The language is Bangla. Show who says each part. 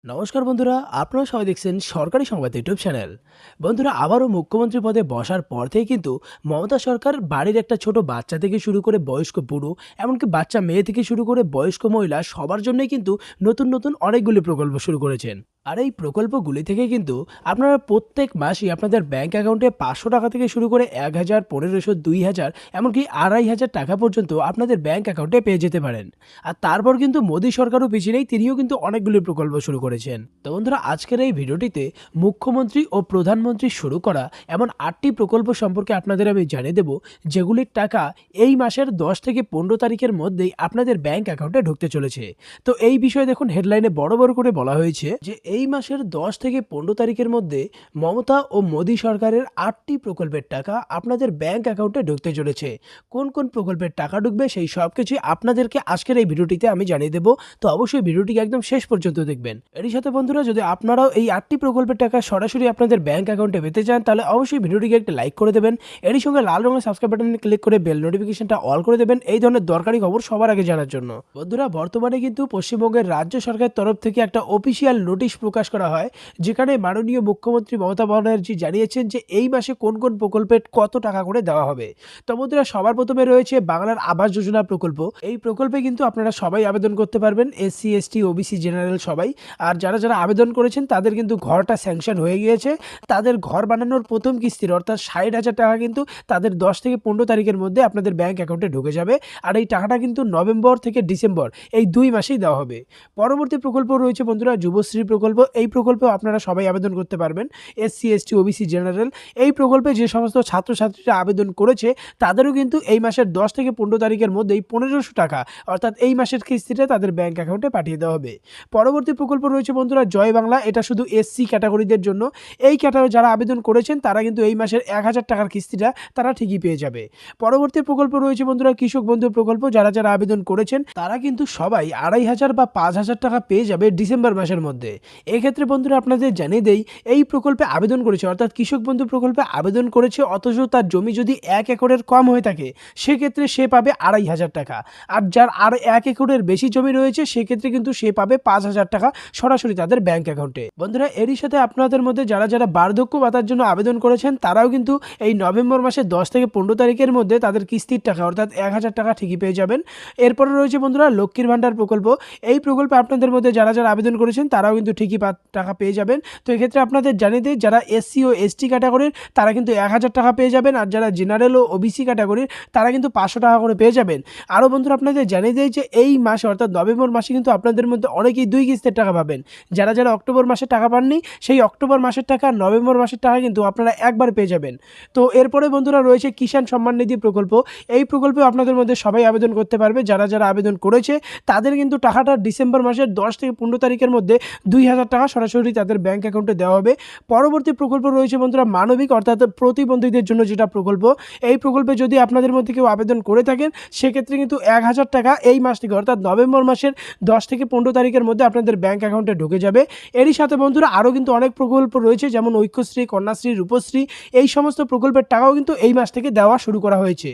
Speaker 1: নমস্কার বন্ধুরা, আপনারা সবাই দেখছেন সরকারি সংবাদ ইউটিউব চ্যানেল। বন্ধুরা, আবারও মুখ্যমন্ত্রী পদে বসার পর থেকে কিন্তু মমতা সরকার বাড়ির একটা ছোট বাচ্চা থেকে শুরু করে বয়স্ক বুড়ো, এমনকি বাচ্চা মেয়ে থেকে শুরু করে বয়স্ক মহিলা সবার জন্যই কিন্তু নতুন নতুন অনেকগুলি প্রকল্প শুরু করেছেন। আর এই প্রকল্পগুলি থেকে কিন্তু আপনারা প্রত্যেক মাসেই আপনাদের ব্যাংক অ্যাকাউন্টে 500 টাকা থেকে শুরু করে 1000, 1500, 2000, এমনকি 2500 টাকা পর্যন্ত আপনাদের ব্যাংক অ্যাকাউন্টে পেয়ে যেতে পারেন। আর তারপর কিন্তু মোদী সরকারও পিছিয়ে নেই, তিনিও কিন্তু অনেকগুলি প্রকল্প শুরু করেছেন। তো বন্ধুরা, আজকের এই ভিডিওটিতে মুখ্যমন্ত্রী ও প্রধানমন্ত্রী শুরু করা এমন 8টি প্রকল্প সম্পর্কে আপনাদের আমি জানিয়ে দেব, যেগুলির টাকা এই মাসের 10 থেকে 15 তারিখের মধ্যেই আপনাদের ব্যাংক অ্যাকাউন্টে ঢুকতে চলেছে। তো এই বিষয়ে দেখুন, হেডলাইনে বড় বড় করে বলা হয়েছে যে এই মাসের 10 থেকে 15 তারিখের মধ্যে মমতা ও মোদী সরকারের 8টি প্রকল্পের টাকা আপনাদের ব্যাংক অ্যাকাউন্টে ঢুকতে চলেছে। কোন কোন প্রকল্পের টাকা ঢুকবে সেই সব কিছুই আপনাদেরকে আজকের এই ভিডিওটিতে আমি জানিয়ে দেবো। তো অবশ্যই ভিডিওটিকে একদম শেষ পর্যন্ত দেখবেন। এরই সাথে বন্ধুরা, যদি আপনারাও এই 8টি প্রকল্পের টাকা সরাসরি আপনাদের ব্যাংক অ্যাকাউন্টে পেতে চান, তাহলে অবশ্যই ভিডিওটিকে একটা লাইক করে দেবেন। এরই সঙ্গে লাল রঙের সাবস্ক্রাইব বাটনে ক্লিক করে বেল নোটিফিকেশনটা অল করে দেবেন, এই ধরনের দরকারি খবর সবার আগে জানার জন্য। বন্ধুরা, বর্তমানে কিন্তু পশ্চিমবঙ্গের রাজ্য সরকারের তরফ থেকে একটা অফিসিয়াল নোটিশ প্রকাশ করা হয়, যেখানে মাননীয় মুখ্যমন্ত্রী মমতা ব্যানার্জি জানিয়েছেন যে এই মাসে কোন কোন প্রকল্পে কত টাকা করে দেওয়া হবে। তো বন্ধুরা, সবার প্রথমে রয়েছে বাংলার আবাস যোজনা প্রকল্প। এই প্রকল্পে কিন্তু আপনারা সবাই আবেদন করতে পারবেন, এসসি, এসটি, ওবিসি, জেনারেল সবাই। আর যারা যারা আবেদন করেছেন তাদের কিন্তু ঘরটা স্যাংশন হয়ে গিয়েছে। তাদের ঘর বানানোর প্রথম কিস্তির অর্থাৎ 60,000 টাকা কিন্তু তাদের 10 থেকে 15 তারিখের মধ্যে আপনাদের ব্যাংক অ্যাকাউন্টে ঢুকে যাবে। আর এই টাকাটা কিন্তু নভেম্বর থেকে ডিসেম্বর এই 2 মাসেই দেওয়া হবে। পরবর্তী প্রকল্প রয়েছে বন্ধুরা যুবশ্রী প্রকল্প। এই প্রকল্পেও আপনারা সবাই আবেদন করতে পারবেন, এসসি, এসটি, ওবিসি, জেনারেল। এই প্রকল্পে যে সমস্ত ছাত্রছাত্রীরা আবেদন করেছে তাদেরও কিন্তু এই মাসের 10 থেকে 15 তারিখের মধ্যেই 1500 টাকা অর্থাৎ এই মাসের কিস্তিটা তাদের ব্যাংক অ্যাকাউন্টে পাঠিয়ে দেওয়া হবে। পরবর্তী প্রকল্প রয়েছে বন্ধুরা জয় বাংলা। এটা শুধু এসসি ক্যাটাগরিদের জন্য। এই ক্যাটাগরি যারা আবেদন করেছেন তারা কিন্তু এই মাসের 1000 টাকার কিস্তিটা তারা ঠিকই পেয়ে যাবে। পরবর্তী প্রকল্প রয়েছে বন্ধুরা কৃষক বন্ধু প্রকল্প। যারা যারা আবেদন করেছেন তারা কিন্তু সবাই 2500 বা 5000 টাকা পেয়ে যাবে ডিসেম্বর মাসের মধ্যে। এক্ষেত্রে বন্ধুরা আপনাদের জানিয়ে দেই, এই প্রকল্পে আবেদন করেছে অর্থাৎ কৃষক বন্ধু প্রকল্পে আবেদন করেছে, অথচ তার জমি যদি 1 একরের কম হয়ে থাকে সেক্ষেত্রে সে পাবে 2500 টাকা। আর যার আর 1 একরের বেশি জমি রয়েছে সেক্ষেত্রে কিন্তু সে পাবে 5000 টাকা সরাসরি তাদের ব্যাংক অ্যাকাউন্টে। বন্ধুরা, এরই সাথে আপনাদের মধ্যে যারা যারা বার্ধক্য ভাতার জন্য আবেদন করেছেন তারাও কিন্তু এই নভেম্বর মাসের 10 থেকে 15 তারিখের মধ্যে তাদের কিস্তির টাকা অর্থাৎ 1000 টাকা ঠিকই পেয়ে যাবেন। এরপরে রয়েছে বন্ধুরা লক্ষ্মীর ভাণ্ডার প্রকল্প। এই প্রকল্পে আপনাদের মধ্যে যারা যারা আবেদন করেছেন তারাও কিন্তু ঠিকই টাকা পেয়ে যাবেন। তো এক্ষেত্রে আপনাদের জানিয়ে দিই, যারা এসসি ও এসটি ক্যাটাগরির তারা কিন্তু 1000 টাকা পেয়ে যাবেন, আর যারা জেনারেল ও ওবিসি ক্যাটাগরির তারা কিন্তু 500 টাকা করে পেয়ে যাবেন। আরও বন্ধুরা আপনাদের জানিয়ে দেয় যে এই মাসে অর্থাৎ নভেম্বর মাসে কিন্তু আপনাদের মধ্যে অনেকেই 2 কিস্তির টাকা পাবেন। যারা যারা অক্টোবর মাসে টাকা পাননি সেই অক্টোবর মাসের টাকা নভেম্বর মাসের টাকা কিন্তু আপনারা একবার পেয়ে যাবেন। তো এরপরে বন্ধুরা রয়েছে কিষাণ সম্মান নিধি প্রকল্প। এই প্রকল্পে আপনাদের মধ্যে সবাই আবেদন করতে পারবে। যারা যারা আবেদন করেছে তাদের কিন্তু টাকাটা ডিসেম্বর মাসের 10 থেকে 15 তারিখের মধ্যে 2000 টাকা সরাসরি তাদের ব্যাংক অ্যাকাউন্টে দেওয়া হবে। পরবর্তী প্রকল্প রয়েছে বন্ধুরা মানবিক অর্থাৎ প্রতিবন্ধীদের জন্য যেটা প্রকল্প। এই প্রকল্পে যদি আপনাদের মধ্যে কেউ আবেদন করে থাকেন সেক্ষেত্রে কিন্তু 1000 টাকা এই মাস থেকে অর্থাৎ নভেম্বর মাসের 10 থেকে 15 তারিখের মধ্যে আপনাদের ব্যাংক অ্যাকাউন্টে ঢুকে যাবে। এরই সাথে বন্ধুরা আরও কিন্তু অনেক প্রকল্প রয়েছে, যেমন ঐক্যশ্রী, কন্যাশ্রী, রূপশ্রী। এই সমস্ত প্রকল্পের টাকাও কিন্তু এই মাস থেকে দেওয়া শুরু করা হয়েছে।